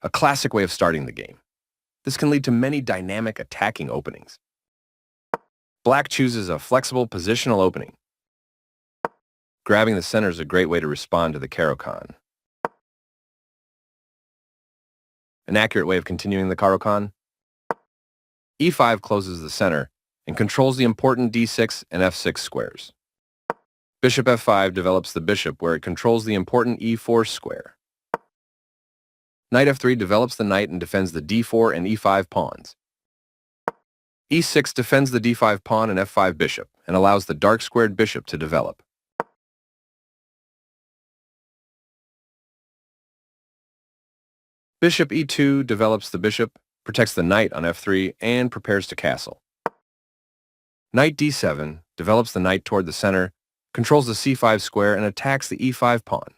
a classic way of starting the game. This can lead to many dynamic attacking openings. Black chooses a flexible positional opening. Grabbing the center is a great way to respond to the Caro-Kann. An accurate way of continuing the Caro-Kann. E5 closes the center and controls the important D6 and F6 squares. Bishop F5 develops the bishop where it controls the important E4 square. Knight F3 develops the knight and defends the D4 and E5 pawns. E6 defends the D5 pawn and F5 bishop and allows the dark squared bishop to develop. Bishop E2 develops the bishop, protects the knight on F3, and prepares to castle. Knight D7 develops the knight toward the center, controls the C5 square, and attacks the E5 pawn.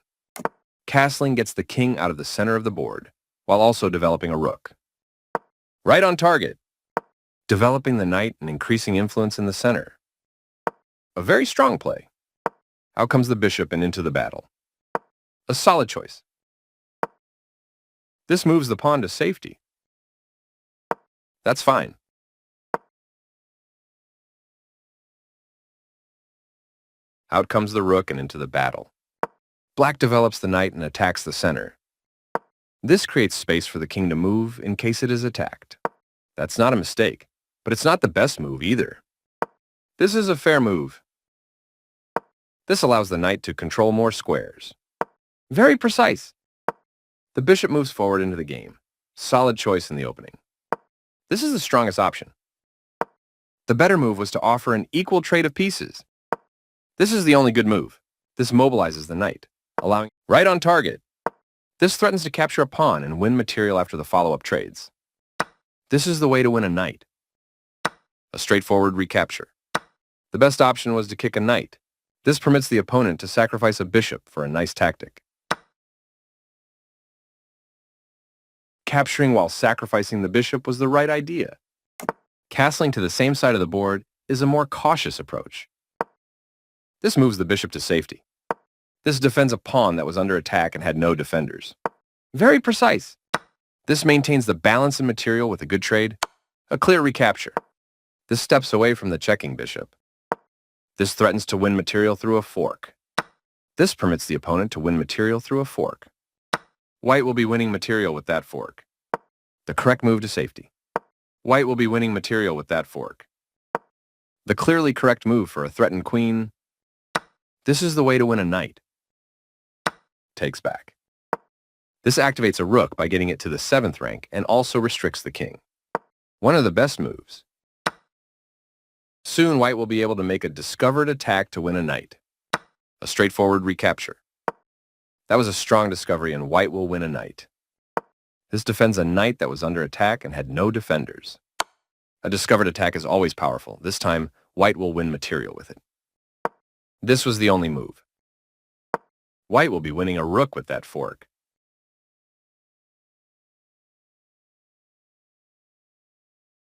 Castling gets the king out of the center of the board, while also developing a rook. Right on target, developing the knight and increasing influence in the center. A very strong play. Out comes the bishop and into the battle. A solid choice. This moves the pawn to safety. That's fine. Out comes the rook and into the battle. Black develops the knight and attacks the center. This creates space for the king to move in case it is attacked. That's not a mistake, but it's not the best move either. This is a fair move. This allows the knight to control more squares. Very precise. The bishop moves forward into the game. Solid choice in the opening. This is the strongest option. The better move was to offer an equal trade of pieces. This is the only good move. This mobilizes the knight, allowing right on target. This threatens to capture a pawn and win material after the follow-up trades. This is the way to win a knight. A straightforward recapture. The best option was to kick a knight. This permits the opponent to sacrifice a bishop for a nice tactic. Capturing while sacrificing the bishop was the right idea. Castling to the same side of the board is a more cautious approach. This moves the bishop to safety. This defends a pawn that was under attack and had no defenders. Very precise. This maintains the balance in material with a good trade. A clear recapture. This steps away from the checking bishop. This threatens to win material through a fork. This permits the opponent to win material through a fork. White will be winning material with that fork. The correct move to safety. White will be winning material with that fork. The clearly correct move for a threatened queen. This is the way to win a knight. Takes back. This activates a rook by getting it to the 7th rank and also restricts the king. One of the best moves. Soon, white will be able to make a discovered attack to win a knight. A straightforward recapture. That was a strong discovery, and white will win a knight. This defends a knight that was under attack and had no defenders. A discovered attack is always powerful. This time, white will win material with it. This was the only move. White will be winning a rook with that fork.